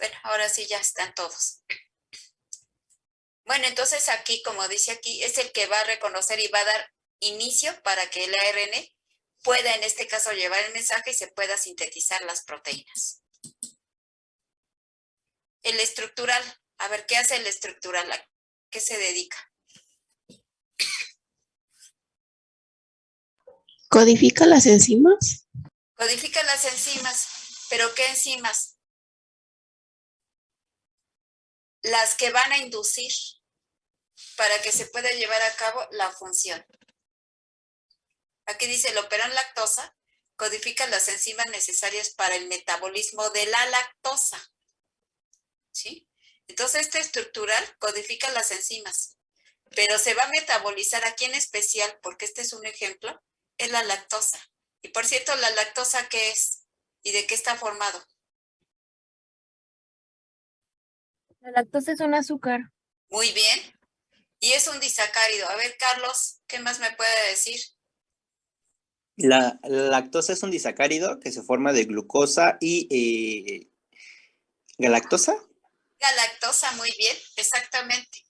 Bueno, ahora sí ya están todos. Bueno, entonces aquí, como dice aquí, es el que va a reconocer y va a dar inicio para que el ARN pueda, en este caso, llevar el mensaje y se pueda sintetizar las proteínas. El estructural, a ver, ¿qué hace el estructural? ¿A qué se dedica? ¿Codifica las enzimas? Codifica las enzimas, pero ¿qué enzimas? Las que van a inducir para que se pueda llevar a cabo la función. Aquí dice el operón lactosa codifica las enzimas necesarias para el metabolismo de la lactosa. ¿Sí? Entonces, este estructural codifica las enzimas, pero se va a metabolizar aquí en especial, porque este es un ejemplo, es la lactosa. Y por cierto, ¿la lactosa qué es? ¿Y de qué está formado? La lactosa es un azúcar. Muy bien. Y es un disacárido. A ver, Carlos, ¿qué más me puede decir? La lactosa es un disacárido que se forma de glucosa y galactosa. Galactosa, muy bien, exactamente.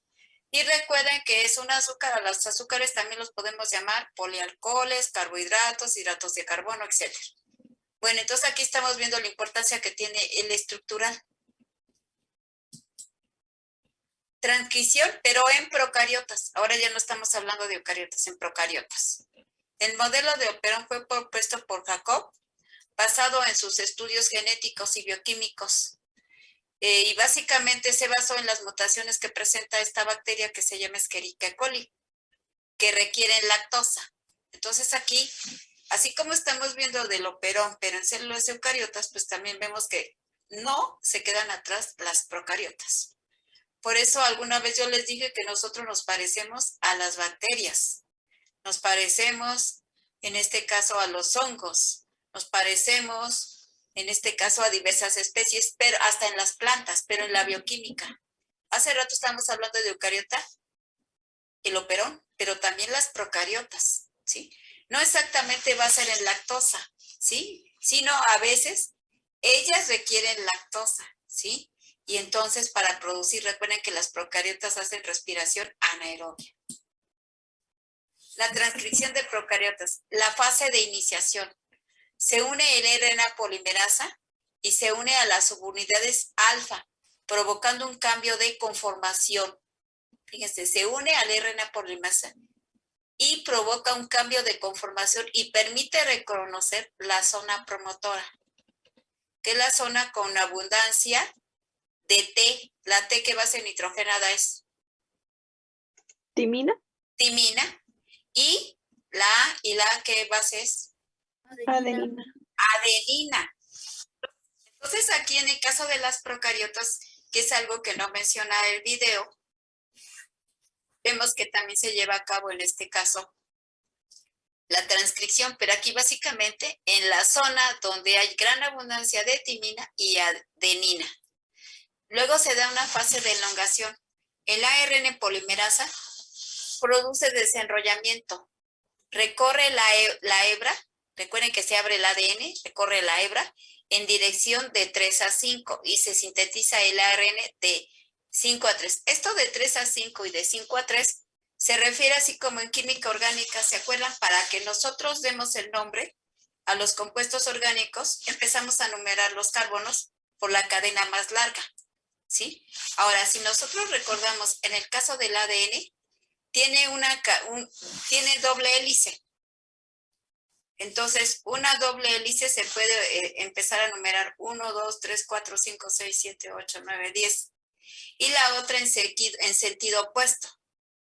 Y recuerden que es un azúcar, a los azúcares también los podemos llamar polialcoholes, carbohidratos, hidratos de carbono, etc. Bueno, entonces aquí estamos viendo la importancia que tiene el estructural. Transcripción, pero en procariotas. Ahora ya no estamos hablando de eucariotas, en procariotas. El modelo de Operón fue propuesto por Jacob, basado en sus estudios genéticos y bioquímicos. Y básicamente se basó en las mutaciones que presenta esta bacteria que se llama Escherichia coli, que requieren lactosa. Entonces aquí, así como estamos viendo del operón, pero en células eucariotas, pues también vemos que no se quedan atrás las procariotas. Por eso alguna vez yo les dije que nosotros nos parecemos a las bacterias, nos parecemos en este caso a los hongos, nos parecemos en este caso a diversas especies, pero hasta en las plantas, pero en la bioquímica. Hace rato estábamos hablando de eucariota, el operón, pero también las procariotas, ¿sí? No exactamente va a ser en lactosa, ¿sí? Sino a veces ellas requieren lactosa, ¿sí? Y entonces para producir, recuerden que las procariotas hacen respiración anaerobia. La transcripción de procariotas, la fase de iniciación. Se une el RNA polimerasa y se une a las subunidades alfa, provocando un cambio de conformación. Fíjense, se une al RNA polimerasa y provoca un cambio de conformación y permite reconocer la zona promotora, que es la zona con abundancia de T. La T que base nitrogenada es ¿Timina? timina. Y la A y la A que base es Adenina. adenina. Entonces aquí en el caso de las procariotas, que es algo que no menciona el video, vemos que también se lleva a cabo en este caso la transcripción, pero aquí básicamente en la zona donde hay gran abundancia de timina y adenina. Luego se da una fase de elongación. El ARN polimerasa produce desenrollamiento, recorre la hebra, recuerden que se abre el ADN, recorre la hebra en dirección de 3 a 5 y se sintetiza el ARN de 5 a 3. Esto de 3 a 5 y de 5 a 3 se refiere así como en química orgánica, ¿se acuerdan? Para que nosotros demos el nombre a los compuestos orgánicos, empezamos a numerar los carbonos por la cadena más larga, ¿sí? Ahora, si nosotros recordamos, en el caso del ADN, tiene doble hélice. Entonces, una doble hélice se puede empezar a numerar 1, 2, 3, 4, 5, 6, 7, 8, 9, 10. Y la otra en sentido opuesto,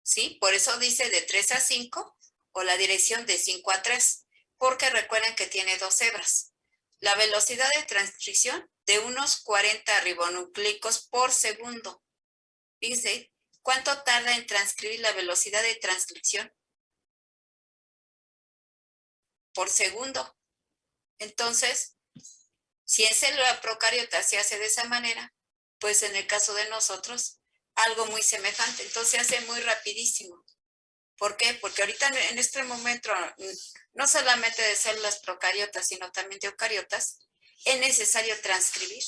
¿sí? Por eso dice de 3 a 5 o la dirección de 5 a 3, porque recuerden que tiene dos hebras. La velocidad de transcripción de unos 40 ribonucleicos por segundo. Fíjense, ¿cuánto tarda en transcribir la velocidad de transcripción? Por segundo. Entonces, si en célula procariota se hace de esa manera, pues en el caso de nosotros, algo muy semejante. Entonces se hace muy rapidísimo. ¿Por qué? Porque ahorita en este momento, no solamente de células procariotas, sino también de eucariotas, es necesario transcribir.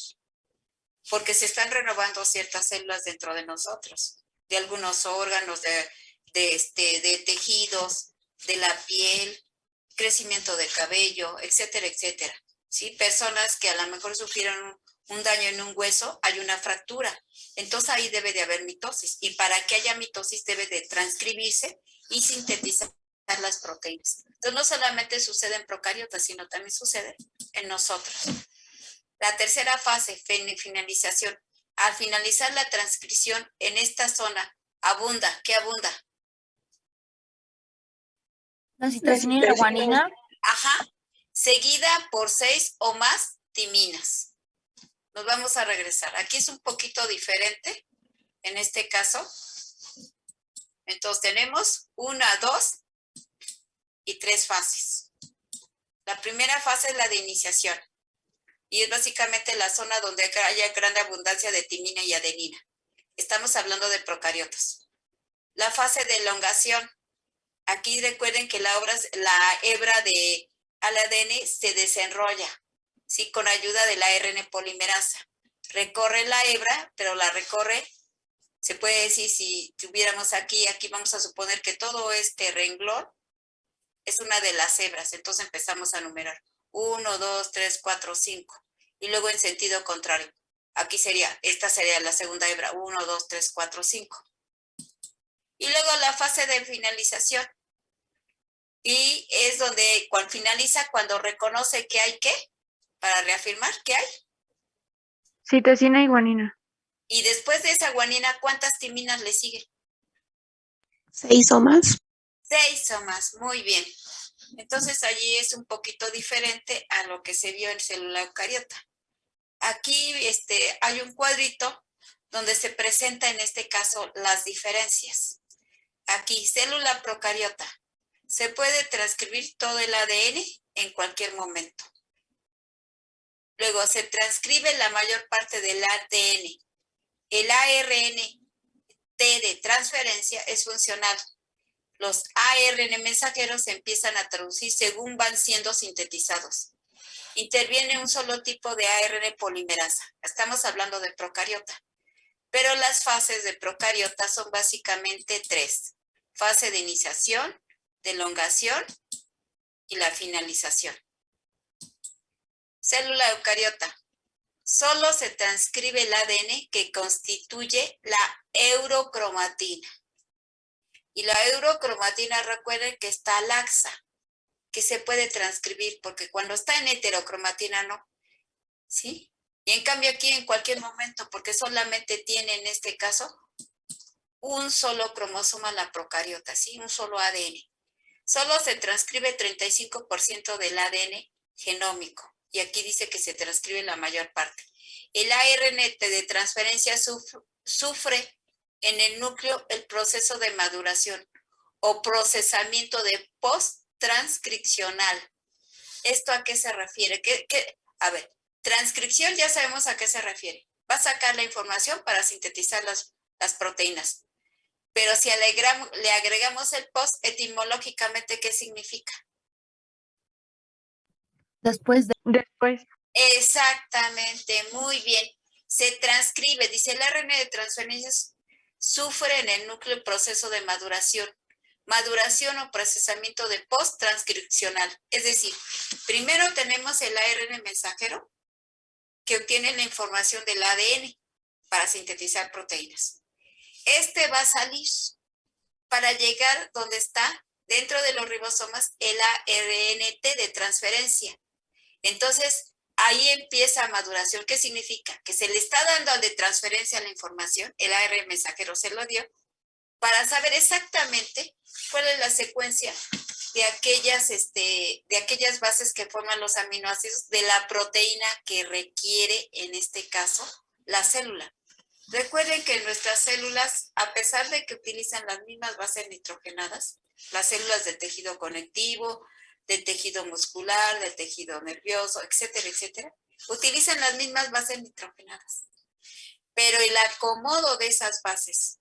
porque se están renovando ciertas células dentro de nosotros, de algunos órganos, de tejidos, de la piel, crecimiento de cabello, etcétera, etcétera. ¿Sí? Personas que a lo mejor sufrieron un daño en un hueso, hay una fractura. Entonces ahí debe de haber mitosis. Y para que haya mitosis debe de transcribirse y sintetizar las proteínas. Entonces no solamente sucede en procariotas, sino también sucede en nosotros. La tercera fase, finalización. Al finalizar la transcripción en esta zona, abunda. ¿Qué abunda? La citosina y la guanina. Ajá. Seguida por 6 o más timinas. Nos vamos a regresar. Aquí es un poquito diferente, en este caso. Entonces tenemos 1, 2 y 3 fases. La primera fase es la de iniciación. Y es básicamente la zona donde haya gran abundancia de timina y adenina. Estamos hablando de procariotas. La fase de elongación. Aquí recuerden que la hebra de al ADN se desenrolla, ¿sí? Con ayuda de la ARN polimerasa. Recorre la hebra, pero la recorre, se puede decir, si tuviéramos aquí vamos a suponer que todo este renglón es una de las hebras. Entonces empezamos a numerar 1, 2, 3, 4, 5. Y luego en sentido contrario. Aquí esta sería la segunda hebra, 1, 2, 3, 4, 5. Y luego la fase de finalización. Y es donde finaliza cuando reconoce que hay ¿qué? Para reafirmar que hay. Citosina y guanina. Y después de esa guanina, ¿cuántas timinas le siguen? 6 o más. 6 o más, muy bien. Entonces allí es un poquito diferente a lo que se vio en célula eucariota. Aquí hay un cuadrito donde se presenta en este caso las diferencias. Aquí, célula procariota. Se puede transcribir todo el ADN en cualquier momento. Luego se transcribe la mayor parte del ADN. El ARNT de transferencia es funcional. Los ARN mensajeros se empiezan a traducir según van siendo sintetizados. Interviene un solo tipo de ARN polimerasa. Estamos hablando de procariota. Pero las fases de procariota son básicamente 3. Fase de iniciación, de elongación y la finalización. Célula eucariota. Solo se transcribe el ADN que constituye la eurocromatina. Y la eurocromatina, recuerden que está laxa, que se puede transcribir, porque cuando está en heterocromatina no. ¿Sí? Y en cambio aquí en cualquier momento, porque solamente tiene en este caso un solo cromosoma la procariota, ¿sí? Un solo ADN. Solo se transcribe 35% del ADN genómico. Y aquí dice que se transcribe la mayor parte. El ARN de transferencia sufre en el núcleo el proceso de maduración o procesamiento de post-transcripcional. ¿Esto a qué se refiere? A ver, transcripción ya sabemos a qué se refiere. Va a sacar la información para sintetizar las proteínas. Pero si le agregamos el post, etimológicamente, ¿qué significa? Después. Exactamente, muy bien. Se transcribe, dice el ARN de transferencias sufre en el núcleo el proceso de maduración o procesamiento de post-transcripcional. Es decir, primero tenemos el ARN mensajero que obtiene la información del ADN para sintetizar proteínas. Este va a salir para llegar donde está dentro de los ribosomas el ARNT de transferencia. Entonces, ahí empieza maduración. ¿Qué significa? Que se le está dando al de transferencia la información, el ARN mensajero se lo dio, para saber exactamente cuál es la secuencia de aquellas bases que forman los aminoácidos de la proteína que requiere, en este caso, la célula. Recuerden que nuestras células, a pesar de que utilizan las mismas bases nitrogenadas, las células del tejido conectivo, del tejido muscular, del tejido nervioso, etcétera, etcétera, utilizan las mismas bases nitrogenadas. Pero el acomodo de esas bases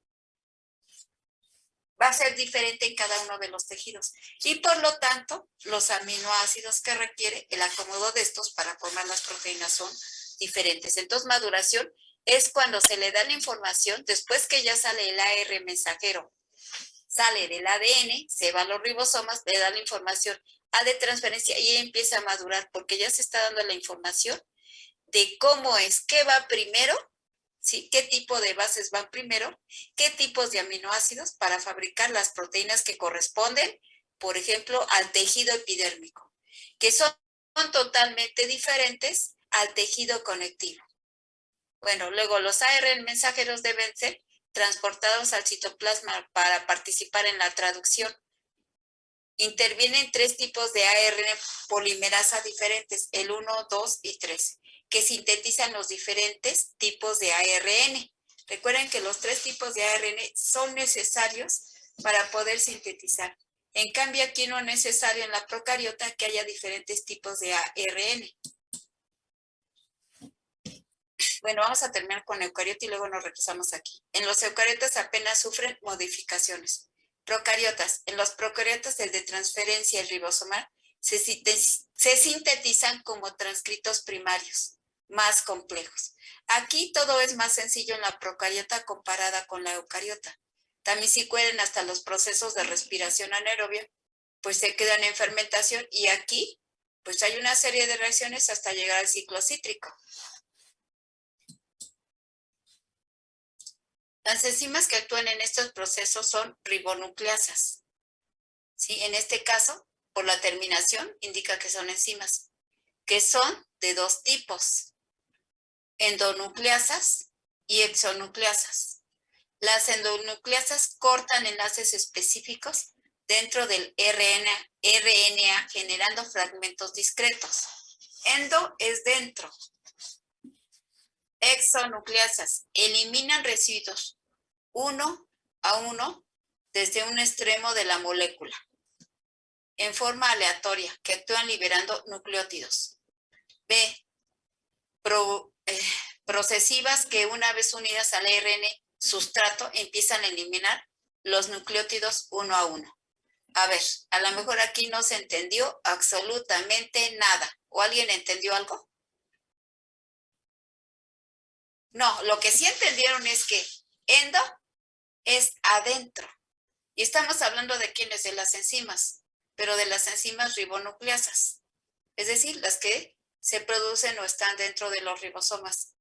va a ser diferente en cada uno de los tejidos. Y por lo tanto, los aminoácidos que requiere el acomodo de estos para formar las proteínas son diferentes. Entonces, maduración es cuando se le da la información, después que ya sale el AR mensajero, sale del ADN, se va a los ribosomas, le da la información A de transferencia y empieza a madurar porque ya se está dando la información de cómo es, qué va primero, ¿sí? Qué tipo de bases van primero, qué tipos de aminoácidos para fabricar las proteínas que corresponden, por ejemplo, al tejido epidérmico, que son totalmente diferentes al tejido conectivo. Bueno, luego los ARN mensajeros deben ser transportados al citoplasma para participar en la traducción. Intervienen 3 tipos de ARN polimerasa diferentes, el 1, 2 y 3, que sintetizan los diferentes tipos de ARN. Recuerden que los 3 tipos de ARN son necesarios para poder sintetizar. En cambio, aquí no es necesario en la procariota que haya diferentes tipos de ARN. Bueno, vamos a terminar con eucariota y luego nos regresamos aquí. En los eucariotas apenas sufren modificaciones. Procariotas. En los procariotas, el de transferencia y ribosomal se sintetizan como transcritos primarios, más complejos. Aquí todo es más sencillo en la procariota comparada con la eucariota. También si cuelen hasta los procesos de respiración anaerobia, pues se quedan en fermentación y aquí pues hay una serie de reacciones hasta llegar al ciclo cítrico. Las enzimas que actúan en estos procesos son ribonucleasas. ¿Sí? En este caso, por la terminación, indica que son enzimas, que son de 2 tipos, endonucleasas y exonucleasas. Las endonucleasas cortan enlaces específicos dentro del RNA generando fragmentos discretos. Endo es dentro. Exonucleasas eliminan residuos 1 a 1 desde un extremo de la molécula en forma aleatoria que actúan liberando nucleótidos. B. Procesivas que una vez unidas al ARN sustrato empiezan a eliminar los nucleótidos 1 a 1. A ver, a lo mejor aquí no se entendió absolutamente nada. ¿O alguien entendió algo? No, lo que sí entendieron es que endo es adentro. Y estamos hablando de quiénes, de las enzimas, pero de las enzimas ribonucleasas. Es decir, las que se producen o están dentro de los ribosomas.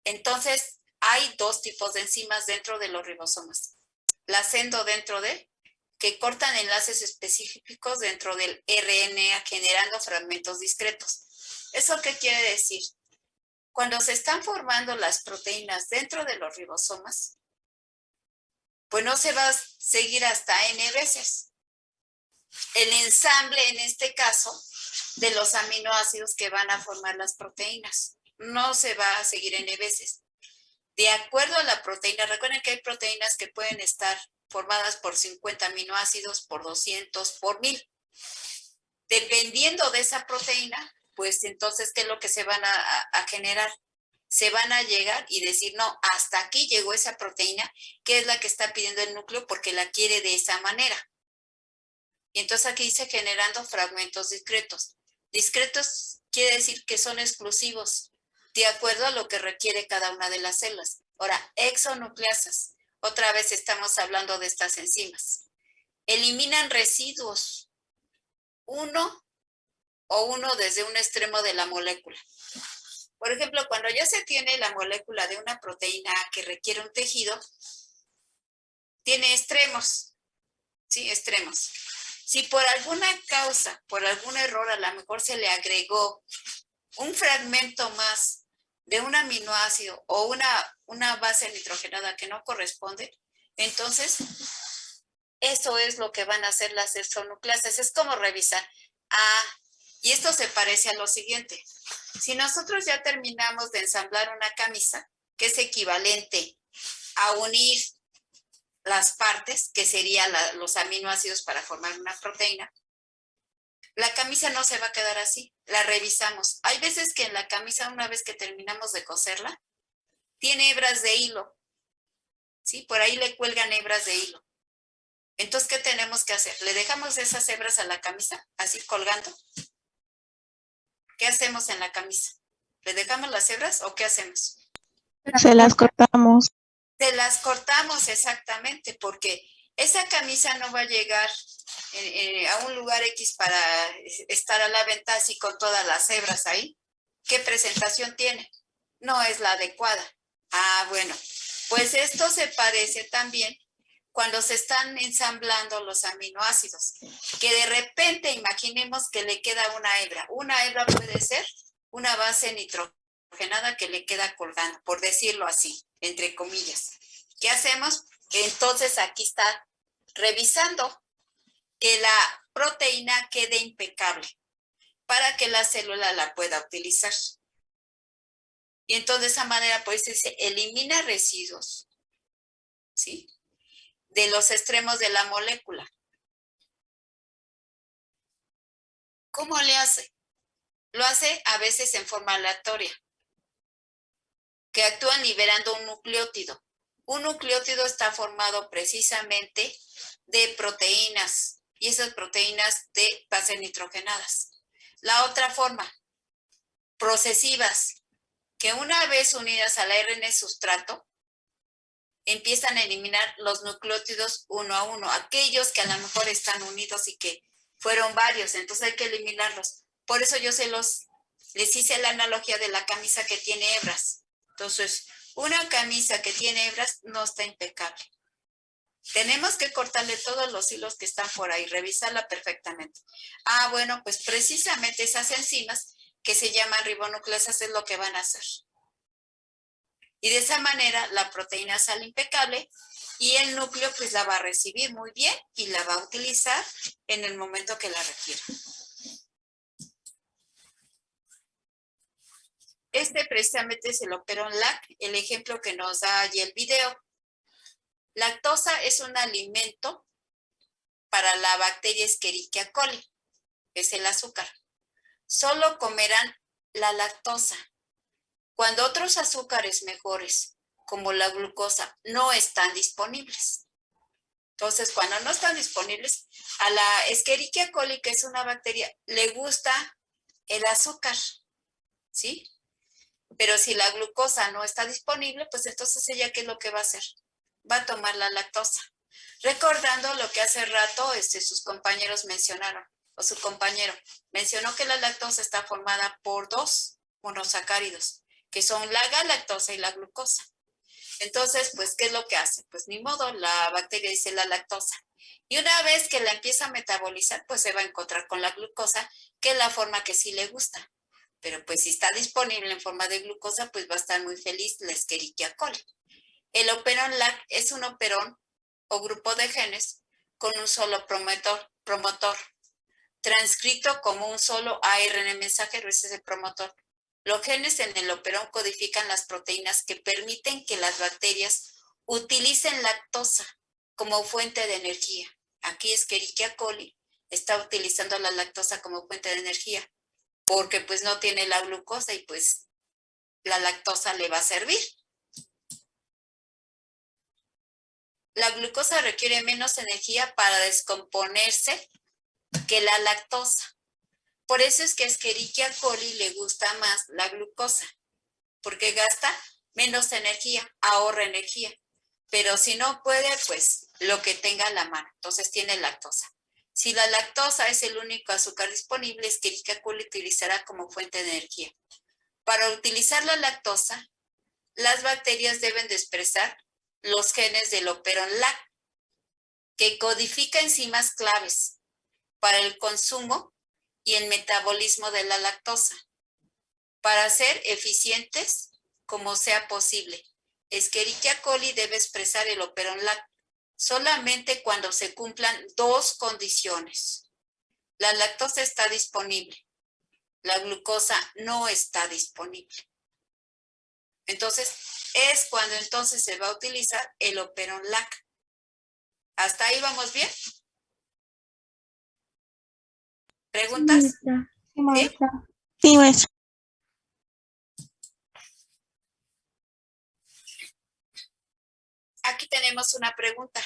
Entonces, hay 2 tipos de enzimas dentro de los ribosomas. Las endo dentro de, que cortan enlaces específicos dentro del RNA generando fragmentos discretos. ¿Eso qué quiere decir? Cuando se están formando las proteínas dentro de los ribosomas, pues no se va a seguir hasta N veces. El ensamble, en este caso, de los aminoácidos que van a formar las proteínas. No se va a seguir N veces. De acuerdo a la proteína, recuerden que hay proteínas que pueden estar formadas por 50 aminoácidos, por 200, por 1000. Dependiendo de esa proteína, pues entonces, ¿qué es lo que se van a generar? Se van a llegar y decir, no, hasta aquí llegó esa proteína, que es la que está pidiendo el núcleo porque la quiere de esa manera. Y entonces aquí dice generando fragmentos discretos. Discretos quiere decir que son exclusivos, de acuerdo a lo que requiere cada una de las células. Ahora, exonucleasas. Otra vez estamos hablando de estas enzimas. Eliminan residuos. Uno desde un extremo de la molécula. Por ejemplo, cuando ya se tiene la molécula de una proteína que requiere un tejido, tiene extremos, ¿sí? Extremos. Si por alguna causa, por algún error, a lo mejor se le agregó un fragmento más de un aminoácido o una base nitrogenada que no corresponde, entonces eso es lo que van a hacer las exonucleasas. Es como revisar. Y esto se parece a lo siguiente. Si nosotros ya terminamos de ensamblar una camisa, que es equivalente a unir las partes, que serían los aminoácidos para formar una proteína, la camisa no se va a quedar así, la revisamos. Hay veces que en la camisa, una vez que terminamos de coserla, tiene hebras de hilo, ¿sí? Por ahí le cuelgan hebras de hilo. Entonces, ¿qué tenemos que hacer? ¿Le dejamos esas hebras a la camisa, así colgando? ¿Qué hacemos en la camisa? ¿Le dejamos las hebras o qué hacemos? Se las cortamos. Te las cortamos exactamente, porque esa camisa no va a llegar a un lugar X para estar a la venta así con todas las hebras ahí. ¿Qué presentación tiene? No es la adecuada. Ah, bueno, pues esto se parece también cuando se están ensamblando los aminoácidos, que de repente imaginemos que le queda una hebra. Una hebra puede ser una base nitrogenada que le queda colgando, por decirlo así, entre comillas. ¿Qué hacemos? Entonces aquí está revisando que la proteína quede impecable para que la célula la pueda utilizar. Y entonces de esa manera pues se elimina residuos, ¿sí? De los extremos de la molécula. ¿Cómo le hace? Lo hace a veces en forma aleatoria, que actúan liberando un nucleótido. Un nucleótido está formado precisamente de proteínas, y esas proteínas de bases nitrogenadas. La otra forma, procesivas, que una vez unidas al ARN sustrato, empiezan a eliminar los nucleótidos uno a uno, aquellos que a lo mejor están unidos y que fueron varios, entonces hay que eliminarlos. Por eso yo les hice la analogía de la camisa que tiene hebras. Entonces, una camisa que tiene hebras no está impecable. Tenemos que cortarle todos los hilos que están por ahí, revisarla perfectamente. Ah, bueno, pues precisamente esas enzimas que se llaman ribonucleasas es lo que van a hacer. Y de esa manera la proteína sale impecable y el núcleo pues la va a recibir muy bien y la va a utilizar en el momento que la requiera. Este precisamente es el Operon Lac, el ejemplo que nos da allí el video. Lactosa es un alimento para la bacteria Escherichia coli, es el azúcar. Solo comerán la lactosa. Cuando otros azúcares mejores, como la glucosa, no están disponibles. Entonces, cuando no están disponibles, a la Escherichia coli, que es una bacteria, le gusta el azúcar, ¿sí? Pero si la glucosa no está disponible, pues entonces ella, ¿qué es lo que va a hacer? Va a tomar la lactosa. Recordando lo que hace rato sus compañeros mencionaron, o su compañero mencionó que la lactosa está formada por dos monosacáridos, que son la galactosa y la glucosa. Entonces, pues, ¿qué es lo que hace? Pues ni modo, la bacteria dice la lactosa. Y una vez que la empieza a metabolizar, pues se va a encontrar con la glucosa, que es la forma que sí le gusta. Pero pues si está disponible en forma de glucosa, pues va a estar muy feliz la Escherichia coli. El Operon Lac es un operón o grupo de genes con un solo promotor, transcrito como un solo ARN mensajero, ese es el promotor. Los genes en el operón codifican las proteínas que permiten que las bacterias utilicen lactosa como fuente de energía. Aquí Escherichia coli está utilizando la lactosa como fuente de energía porque pues no tiene la glucosa y pues la lactosa le va a servir. La glucosa requiere menos energía para descomponerse que la lactosa. Por eso es que a Escherichia coli le gusta más la glucosa, porque gasta menos energía, ahorra energía. Pero si no puede, pues lo que tenga a la mano. Entonces tiene lactosa. Si la lactosa es el único azúcar disponible, Escherichia coli utilizará como fuente de energía. Para utilizar la lactosa, las bacterias deben de expresar los genes del Operon Lac, que codifica enzimas claves para el consumo y el metabolismo de la lactosa, para ser eficientes como sea posible. Escherichia coli debe expresar el Operon Lac solamente cuando se cumplan dos condiciones. La lactosa está disponible, la glucosa no está disponible. Entonces, es cuando entonces se va a utilizar el Operon Lac. ¿Hasta ahí vamos bien? ¿Preguntas? ¿Sí? Sí, maestra. Aquí tenemos una pregunta.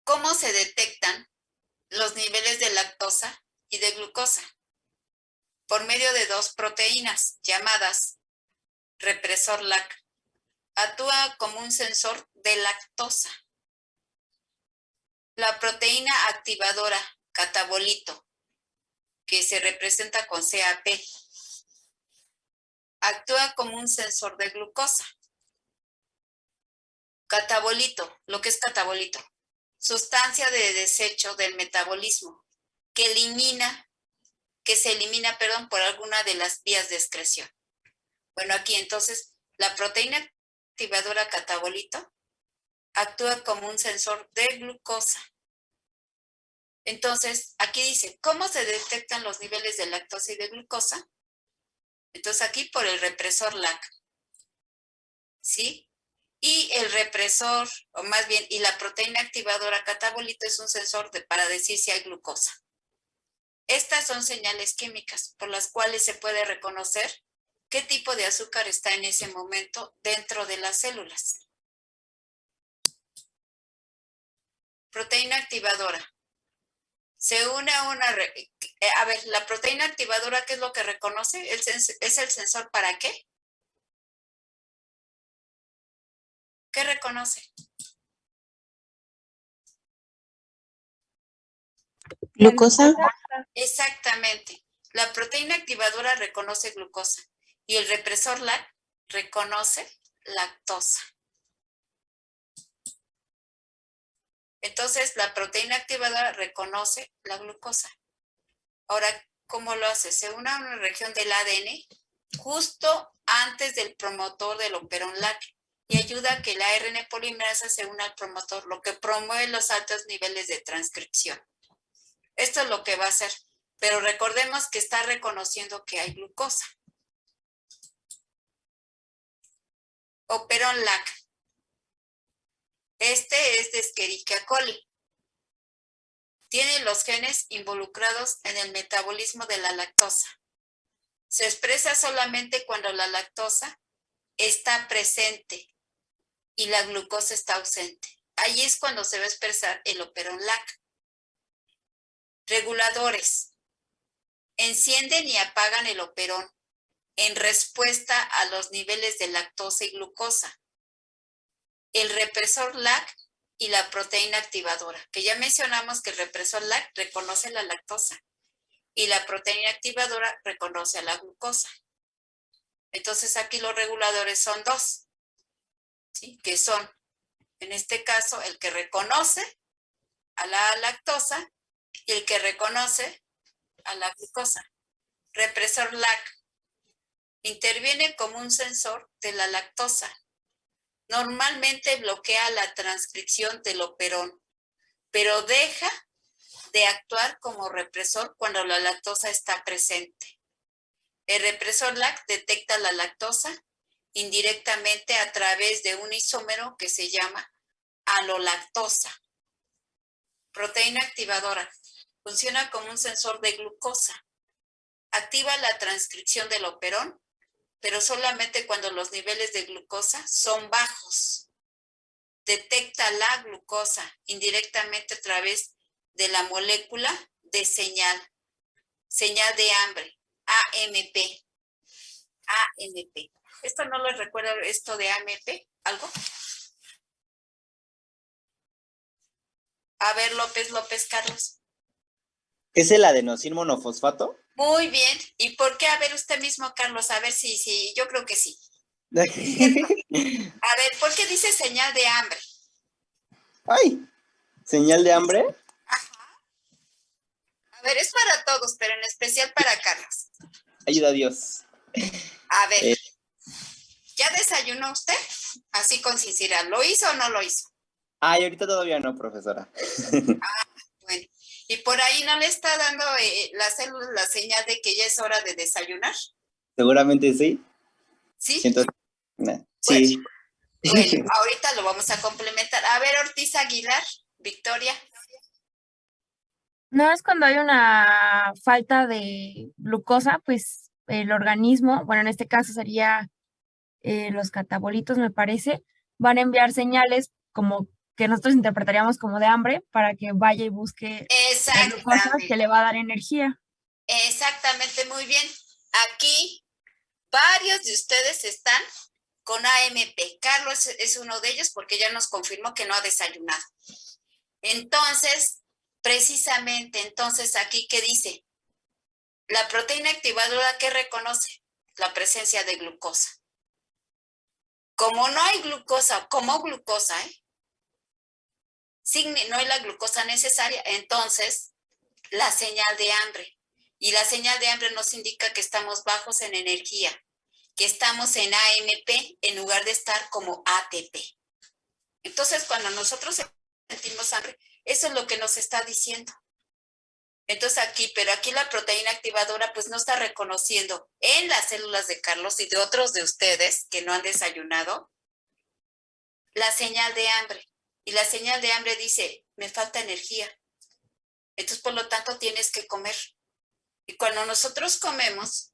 ¿Cómo se detectan los niveles de lactosa y de glucosa? Por medio de dos proteínas llamadas represor LAC. Actúa como un sensor de lactosa. La proteína activadora catabolito, que se representa con CAP, actúa como un sensor de glucosa. Catabolito, lo que es catabolito, sustancia de desecho del metabolismo, que se elimina, por alguna de las vías de excreción. Bueno, aquí entonces, la proteína activadora catabolito actúa como un sensor de glucosa. Entonces, aquí dice, ¿cómo se detectan los niveles de lactosa y de glucosa? Entonces, aquí por el represor LAC, ¿sí? Y el represor, o más bien, y la proteína activadora catabolito es un sensor para decir si hay glucosa. Estas son señales químicas por las cuales se puede reconocer qué tipo de azúcar está en ese momento dentro de las células. Proteína activadora. Se une a una... A ver, la proteína activadora, ¿qué es lo que reconoce? ¿Es el sensor para qué? ¿Qué reconoce? Glucosa. Exactamente. La proteína activadora reconoce glucosa y el represor LAC reconoce lactosa. Entonces, la proteína activadora reconoce la glucosa. Ahora, ¿cómo lo hace? Se une a una región del ADN justo antes del promotor del operón LAC y ayuda a que la ARN polimerasa se una al promotor, lo que promueve los altos niveles de transcripción. Esto es lo que va a hacer, pero recordemos que está reconociendo que hay glucosa. Operón LAC. Este es de Escherichia coli. Tiene los genes involucrados en el metabolismo de la lactosa. Se expresa solamente cuando la lactosa está presente y la glucosa está ausente. Ahí es cuando se va a expresar el operón LAC. Reguladores. Encienden y apagan el operón en respuesta a los niveles de lactosa y glucosa. El represor LAC y la proteína activadora, que ya mencionamos que el represor LAC reconoce la lactosa y la proteína activadora reconoce a la glucosa. Entonces aquí los reguladores son dos, ¿sí? Que son, en este caso, el que reconoce a la lactosa y el que reconoce a la glucosa. Represor LAC interviene como un sensor de la lactosa. Normalmente bloquea la transcripción del operón, pero deja de actuar como represor cuando la lactosa está presente. El represor LAC detecta la lactosa indirectamente a través de un isómero que se llama alolactosa. Proteína activadora. Funciona como un sensor de glucosa. Activa la transcripción del operón, pero solamente cuando los niveles de glucosa son bajos. Detecta la glucosa indirectamente a través de la molécula de señal de hambre, AMP. AMP. ¿Esto no les recuerda esto de AMP? ¿Algo? A ver, López, Carlos. ¿Es el adenosín monofosfato? Muy bien. ¿Y por qué? A ver, usted mismo, Carlos, a ver si, yo creo que sí. A ver, ¿por qué dice señal de hambre? ¡Ay! ¿Señal de hambre? Ajá. A ver, es para todos, pero en especial para Carlos. Ayuda a Dios. A ver, ¿ya desayunó usted? Así con sinceridad, ¿lo hizo o no lo hizo? Ay, ahorita todavía no, profesora. Bueno, ¿y por ahí no le está dando la señal de que ya es hora de desayunar? Seguramente sí. ¿Sí? Entonces, sí. Bueno, ahorita lo vamos a complementar. A ver, Ortiz Aguilar, Victoria. No es cuando hay una falta de glucosa, pues el organismo, bueno, en este caso sería los catabolitos, me parece, van a enviar señales como que nosotros interpretaríamos como de hambre para que vaya y busque la glucosa que le va a dar energía. Exactamente, muy bien. Aquí varios de ustedes están con AMP. Carlos es uno de ellos porque ya nos confirmó que no ha desayunado. Entonces, precisamente, entonces aquí, ¿qué dice? La proteína activadora, ¿qué reconoce? La presencia de glucosa. Como no hay glucosa, como glucosa, no hay la glucosa necesaria, entonces la señal de hambre. Y la señal de hambre nos indica que estamos bajos en energía, que estamos en AMP en lugar de estar como ATP. Entonces, cuando nosotros sentimos hambre, eso es lo que nos está diciendo. Entonces aquí, pero aquí la proteína activadora pues no está reconociendo en las células de Carlos y de otros de ustedes que no han desayunado la señal de hambre. Y la señal de hambre dice, me falta energía. Entonces, por lo tanto, tienes que comer. Y cuando nosotros comemos,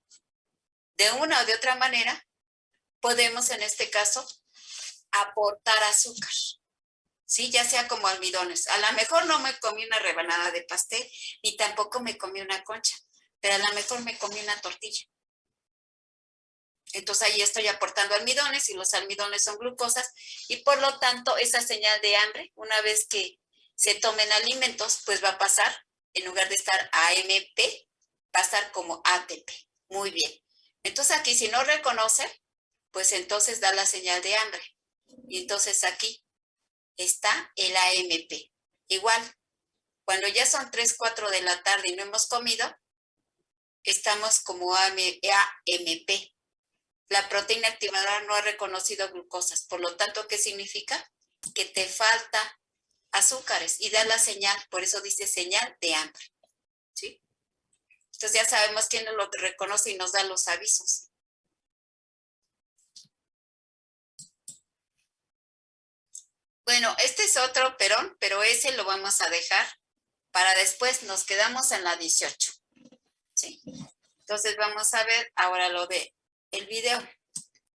de una o de otra manera, podemos en este caso aportar azúcar. ¿Sí? Ya sea como almidones. A lo mejor no me comí una rebanada de pastel, ni tampoco me comí una concha, pero a lo mejor me comí una tortilla. Entonces ahí estoy aportando almidones y los almidones son glucosas y por lo tanto esa señal de hambre, una vez que se tomen alimentos, pues va a pasar, en lugar de estar AMP, va a estar como ATP. Muy bien. Entonces aquí si no reconoce, pues entonces da la señal de hambre. Y entonces aquí está el AMP. Igual, cuando ya son 3, 4 de la tarde y no hemos comido, estamos como AMP. La proteína activadora no ha reconocido glucosas. Por lo tanto, ¿qué significa? Que te falta azúcares y da la señal, por eso dice señal de hambre. ¿Sí? Entonces ya sabemos quién lo reconoce y nos da los avisos. Bueno, este es otro perón, pero ese lo vamos a dejar para después. Nos quedamos en la 18. ¿Sí? Entonces vamos a ver ahora lo de el video.